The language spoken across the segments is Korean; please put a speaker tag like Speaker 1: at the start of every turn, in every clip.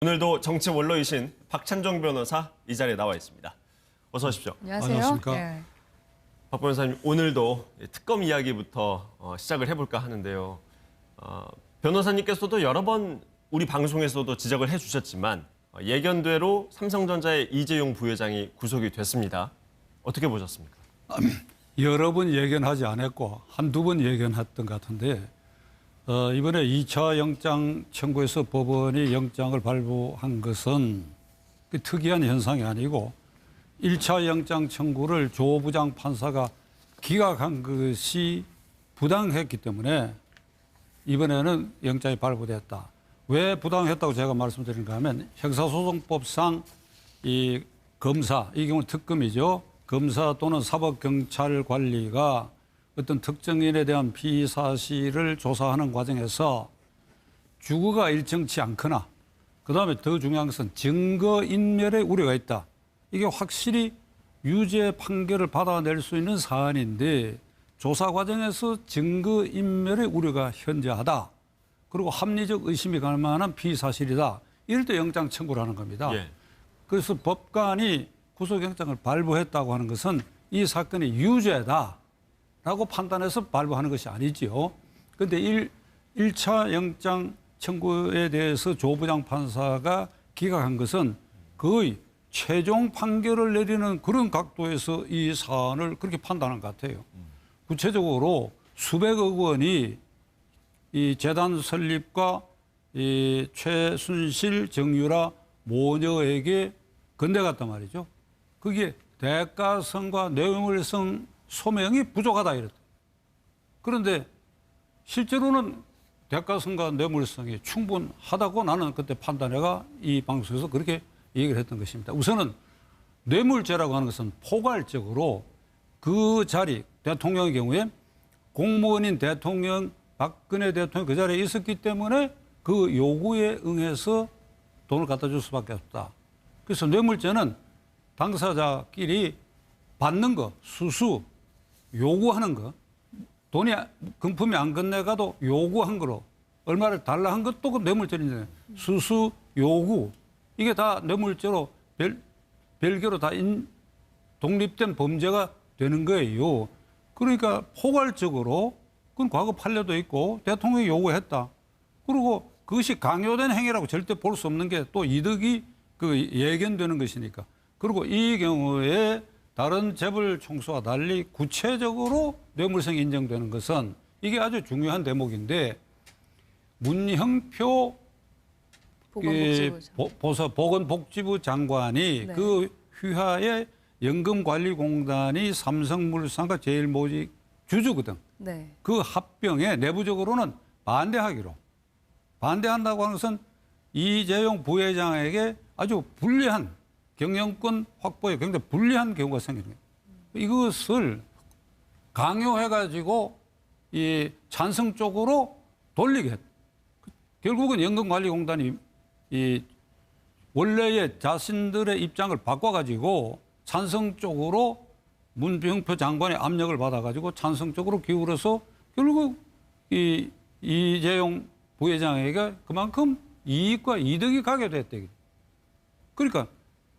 Speaker 1: 오늘도 정치 원로이신 박찬종 변호사 이 자리에 나와 있습니다. 어서 오십시오.
Speaker 2: 안녕하세요.
Speaker 3: 안녕하십니까.
Speaker 2: 네.
Speaker 1: 박 변호사님, 오늘도 특검 이야기부터 시작을 해볼까 하는데요. 변호사님께서도 여러 번 우리 방송에서도 지적을 해주셨지만 예견대로 삼성전자의 이재용 부회장이 구속이 됐습니다. 어떻게 보셨습니까?
Speaker 3: 여러 번 예견하지 않았고 한두 번 예견했던 것 같은데 이번에 2차 영장 청구에서 법원이 영장을 발부한 것은 특이한 현상이 아니고 1차 영장 청구를 조 부장 판사가 기각한 것이 부당했기 때문에 이번에는 영장이 발부됐다. 왜 부당했다고 제가 말씀드리는가 하면 형사소송법상 이 검사, 이 경우는 특검이죠. 검사 또는 사법경찰관리가 어떤 특정인에 대한 피의 사실을 조사하는 과정에서 주거가 일정치 않거나 그다음에 더 중요한 것은 증거인멸의 우려가 있다. 이게 확실히 유죄 판결을 받아낼 수 있는 사안인데 조사 과정에서 증거인멸의 우려가 현저하다. 그리고 합리적 의심이 갈 만한 피의 사실이다. 이럴 때 영장 청구를 하는 겁니다.
Speaker 1: 예.
Speaker 3: 그래서 법관이 구속영장을 발부했다고 하는 것은 이 사건이 유죄다라고 판단해서 발부하는 것이 아니지요. 그런데 1차 영장 청구에 대해서 조 부장 판사가 기각한 것은 거의 최종 판결을 내리는 그런 각도에서 이 사안을 그렇게 판단한 것 같아요. 구체적으로 수백억 원이 이 재단 설립과 이 최순실, 정유라 모녀에게 건네갔단 말이죠. 그게 대가성과 뇌물성 소명이 부족하다 이랬다. 그런데 실제로는 대가성과 뇌물성이 충분하다고 나는 그때 판단해가 이 방송에서 그렇게 얘기를 했던 것입니다. 우선은 뇌물죄라고 하는 것은 포괄적으로 그 자리, 대통령의 경우에 공무원인 대통령, 박근혜 대통령이 그 자리에 있었기 때문에 그 요구에 응해서 돈을 갖다 줄 수밖에 없다. 그래서 뇌물죄는 당사자끼리 받는 거, 수수, 요구하는 거, 돈이 금품이 안 건네가도 요구한 거로 얼마를 달라 한 것도 그 뇌물죄인데 수수, 요구 이게 다 뇌물죄로 별개로 다 독립된 범죄가 되는 거예요. 그러니까 포괄적으로 그건 과거 판례도 있고 대통령이 요구했다. 그리고 그것이 강요된 행위라고 절대 볼 수 없는 게 또 이득이 예견되는 것이니까. 그리고 이 경우에 다른 재벌 총수와 달리 구체적으로 뇌물성이 인정되는 것은 이게 아주 중요한 대목인데 문형표 보건복지부 장관이
Speaker 2: 네.
Speaker 3: 그 휘하의 연금관리공단이 삼성물산과 제일모직 주주거든.
Speaker 2: 네.
Speaker 3: 그 합병에 내부적으로는 반대한다고 하는 것은 이재용 부회장에게 아주 불리한 경영권 확보에 굉장히 불리한 경우가 생기는 거예요. 이것을 강요해가지고 이 찬성 쪽으로 돌리게 했다. 결국은 연금관리공단이 이 원래의 자신들의 입장을 바꿔가지고 찬성 쪽으로 문병표 장관의 압력을 받아가지고 찬성 쪽으로 기울어서 결국 이 이재용 부회장에게 그만큼 이익과 이득이 가게 됐다. 그러니까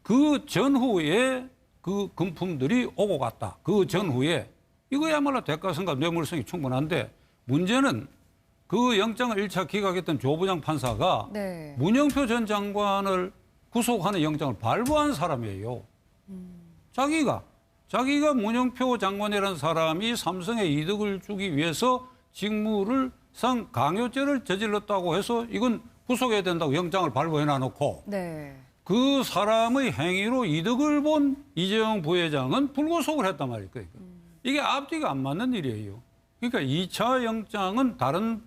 Speaker 3: 그 전후에 그 금품들이 오고 갔다. 그 전후에 이거야말로 대가성과 뇌물성이 충분한데 문제는 그 영장을 1차 기각했던 조 부장 판사가
Speaker 2: 네.
Speaker 3: 문영표 전 장관을 구속하는 영장을 발부한 사람이에요. 자기가 문영표 장관이라는 사람이 삼성에 이득을 주기 위해서 직무를 상 강요죄를 저질렀다고 해서 이건 구속해야 된다고 영장을 발부해 놔놓고
Speaker 2: 네.
Speaker 3: 그 사람의 행위로 이득을 본 이재용 부회장은 불구속을 했단 말이에요. 그러니까. 이게 앞뒤가 안 맞는 일이에요. 그러니까 2차 영장은 다른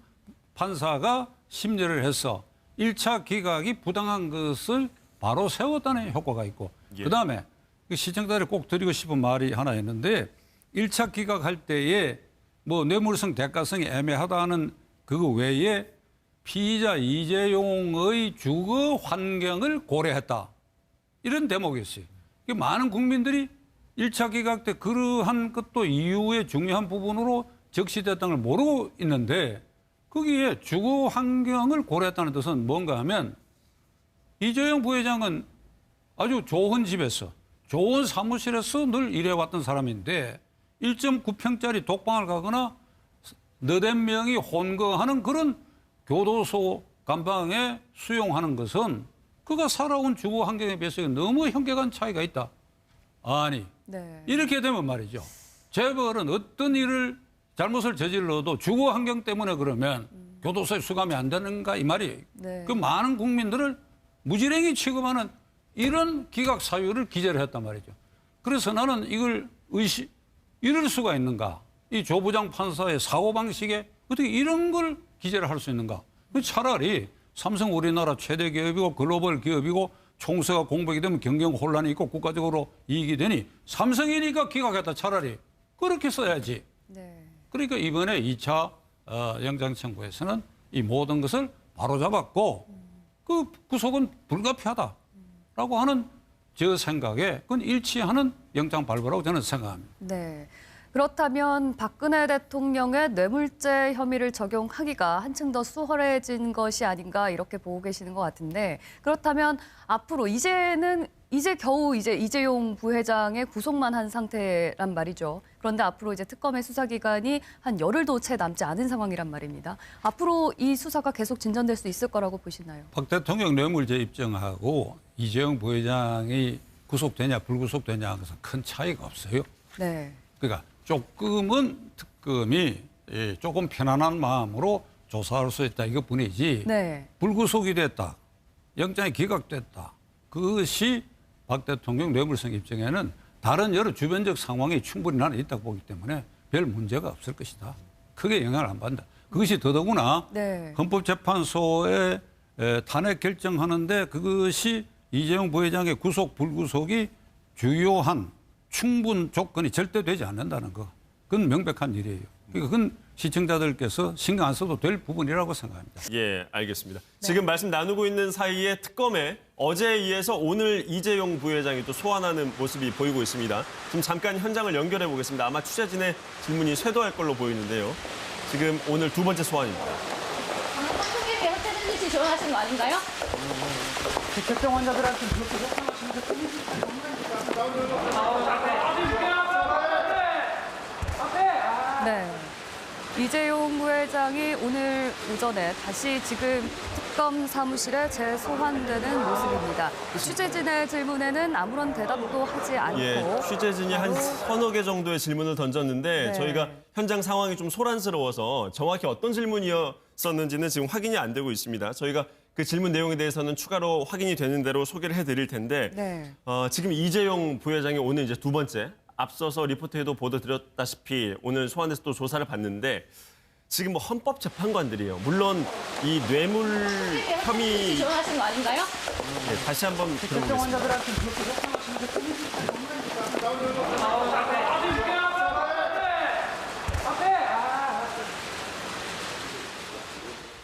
Speaker 3: 판사가 심리를 해서 1차 기각이 부당한 것을 바로 세웠다는 효과가 있고
Speaker 1: 예.
Speaker 3: 그다음에 시청자들이 꼭 드리고 싶은 말이 하나 있는데 1차 기각할 때에 뭐 뇌물성 대가성이 애매하다는 그거 외에 피의자 이재용의 주거 환경을 고려했다. 이런 대목이었어요. 많은 국민들이 1차 기각 때 그러한 것도 이후의 중요한 부분으로 적시됐다는 걸 모르고 있는데 거기에 주거 환경을 고려했다는 뜻은 뭔가 하면 이재용 부회장은 아주 좋은 집에서 좋은 사무실에서 늘 일해왔던 사람인데 1.9평짜리 독방을 가거나 너댓 명이 혼거하는 그런 교도소 감방에 수용하는 것은 그가 살아온 주거 환경에 비해서 너무 현격한 차이가 있다. 아니,
Speaker 2: 네.
Speaker 3: 이렇게 되면 말이죠. 재벌은 어떤 일을 잘못을 저질러도 주거 환경 때문에 그러면 교도소에 수감이 안 되는가 이 말이에요.
Speaker 2: 네.
Speaker 3: 그 많은 국민들을 무지랭이 취급하는 이런 기각 사유를 기재를 했단 말이죠. 그래서 나는 이걸 이럴 수가 있는가? 이 조 부장 판사의 사고방식에 어떻게 이런 걸 기재를 할 수 있는가? 차라리 삼성 우리나라 최대 기업이고 글로벌 기업이고 총수가 공백이 되면 경영 혼란이 있고 국가적으로 이익이 되니 삼성이니까 기각했다 차라리 그렇게 써야지.
Speaker 2: 네.
Speaker 3: 그러니까 이번에 2차 영장 청구에서는 이 모든 것을 바로잡았고 그 구속은 불가피하다라고 하는 저 생각에 그건 일치하는 영장 발부라고 저는 생각합니다.
Speaker 2: 네. 그렇다면 박근혜 대통령의 뇌물죄 혐의를 적용하기가 한층 더 수월해진 것이 아닌가 이렇게 보고 계시는 것 같은데 그렇다면 앞으로 이제 겨우 이재용 부회장의 구속만 한 상태란 말이죠. 그런데 앞으로 이제 특검의 수사 기간이 한 열흘도 채 남지 않은 상황이란 말입니다. 앞으로 이 수사가 계속 진전될 수 있을 거라고 보시나요?
Speaker 3: 박 대통령 뇌물죄 입증하고 이재용 부회장이 구속되냐 불구속되냐 하면서 큰 차이가 없어요.
Speaker 2: 네.
Speaker 3: 그러니까 조금은 특검이 조금 편안한 마음으로 조사할 수 있다 이것뿐이지
Speaker 2: 네.
Speaker 3: 불구속이 됐다. 영장이 기각됐다. 그것이 박 대통령 뇌물성 입증에는 다른 여러 주변적 상황이 충분히 나는 있다고 보기 때문에 별 문제가 없을 것이다. 크게 영향을 안 받는다. 그것이 더더구나
Speaker 2: 네.
Speaker 3: 헌법재판소에 탄핵 결정하는데 그것이 이재용 부회장의 구속 불구속이 주요한 충분 조건이 절대 되지 않는다는 거. 그건 명백한 일이에요. 그러니까 그건 시청자들께서 신경 안 써도 될 부분이라고 생각합니다.
Speaker 1: 예, 알겠습니다. 지금 말씀 나누고 있는 사이에 특검에 어제에 이어서 오늘 이재용 부회장이 또 소환하는 모습이 보이고 있습니다. 지금 잠깐 현장을 연결해 보겠습니다. 아마 취재진의 질문이 쇄도할 걸로 보이는데요. 지금 오늘 두 번째 소환입니다.
Speaker 4: 방금 통일계 혜택 씨 지원하신 거 아닌가요?
Speaker 5: 특정 환자들한테 그렇게 협상하시는 게
Speaker 2: 네. 이재용 부회장이 오늘 오전에 다시 지금 특검 사무실에 재소환되는 모습입니다. 취재진의 질문에는 아무런 대답도 하지 않고
Speaker 1: 예, 취재진이 한 서너 개 정도의 질문을 던졌는데
Speaker 2: 네.
Speaker 1: 저희가 현장 상황이 좀 소란스러워서 정확히 어떤 질문이었었는지는 지금 확인이 안 되고 있습니다. 저희가 그 질문 내용에 대해서는 추가로 확인이 되는 대로 소개를 해드릴 텐데
Speaker 2: 네.
Speaker 1: 지금 이재용 부회장이 오늘 이제 두 번째 앞서서 리포트에도 보도드렸다시피 오늘 소환해서 또 조사를 받는데 지금 뭐 헌법재판관들이에요. 물론 이 뇌물 혐의
Speaker 4: 지원하신 거 아닌가요?
Speaker 1: 네, 다시 한번
Speaker 5: 특정
Speaker 1: 들어보겠습니다.
Speaker 5: 환자들한테 그렇게 협상하시는 게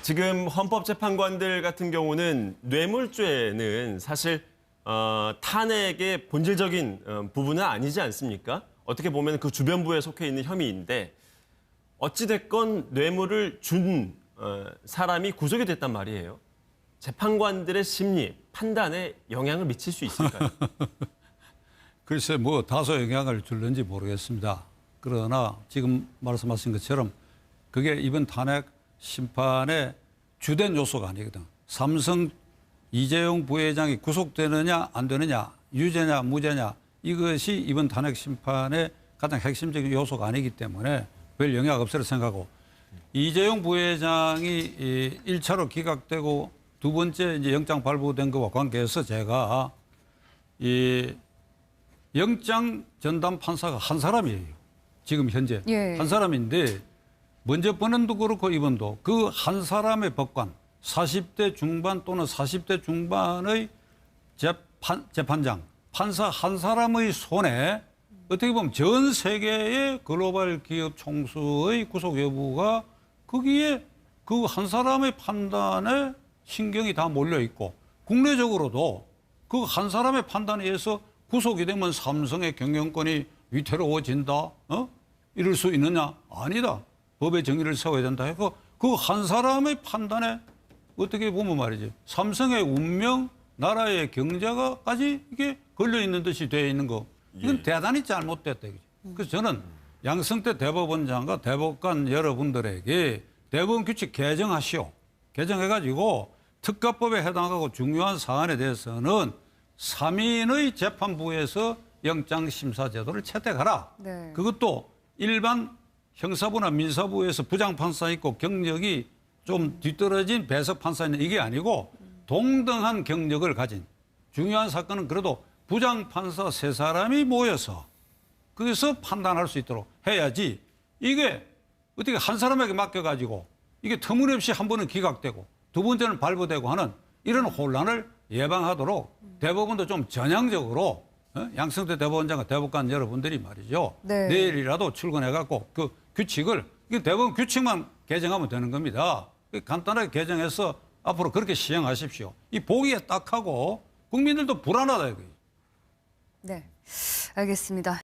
Speaker 1: 지금 헌법재판관들 같은 경우는 뇌물죄는 사실 탄핵의 본질적인 부분은 아니지 않습니까? 어떻게 보면 그 주변부에 속해 있는 혐의인데 어찌됐건 뇌물을 준 사람이 구속이 됐단 말이에요. 재판관들의 심리, 판단에 영향을 미칠 수 있을까요?
Speaker 3: 글쎄 뭐 다소 영향을 줄는지 모르겠습니다. 그러나 지금 말씀하신 것처럼 그게 이번 탄핵 심판의 주된 요소가 아니거든. 삼성 이재용 부회장이 구속되느냐 안 되느냐, 유죄냐 무죄냐 이것이 이번 탄핵 심판의 가장 핵심적인 요소가 아니기 때문에 별 영향 없을 생각하고 이재용 부회장이 1차로 기각되고 두 번째 이제 영장 발부된 것과 관계해서 제가 이 영장 전담 판사가 한 사람이에요. 지금 현재
Speaker 2: 예.
Speaker 3: 한 사람인데 먼저 번은도 그렇고 이번도 그 한 사람의 법관 40대 중반 또는 40대 중반의 재판장 판사 한 사람의 손에 어떻게 보면 전 세계의 글로벌 기업 총수의 구속 여부가 거기에 그 한 사람의 판단에 신경이 다 몰려 있고 국내적으로도 그 한 사람의 판단에 의해서 구속이 되면 삼성의 경영권이 위태로워진다. 이럴 수 있느냐? 아니다. 법의 정의를 세워야 된다 해서 그 한 사람의 판단에 어떻게 보면 말이지 삼성의 운명 나라의 경제가까지 이게 걸려 있는 듯이 되어 있는 거. 이건
Speaker 1: 예.
Speaker 3: 대단히 잘못됐다. 이거죠. 그래서 저는 양승태 대법원장과 대법관 여러분들에게 대법원 규칙 개정하시오. 개정해가지고 특가법에 해당하고 중요한 사안에 대해서는 3인의 재판부에서 영장심사 제도를 채택하라.
Speaker 2: 네.
Speaker 3: 그것도 일반 형사부나 민사부에서 부장판사 있고 경력이 좀 뒤떨어진 배석판사 있는 이게 아니고 동등한 경력을 가진 중요한 사건은 그래도 부장판사 3사람이 모여서 거기서 판단할 수 있도록 해야지 이게 어떻게 한 사람에게 맡겨가지고 이게 터무니없이 한 번은 기각되고 두 번째는 발부되고 하는 이런 혼란을 예방하도록 대법원도 좀 전향적으로 양승태 대법원장과 대법관 여러분들이 말이죠.
Speaker 2: 네.
Speaker 3: 내일이라도 출근해갖고 그 규칙을 이게 대법원 규칙만 개정하면 되는 겁니다. 간단하게 개정해서 앞으로 그렇게 시행하십시오. 이 보기에 딱 하고 국민들도 불안하다 이거예요.
Speaker 2: 네, 알겠습니다.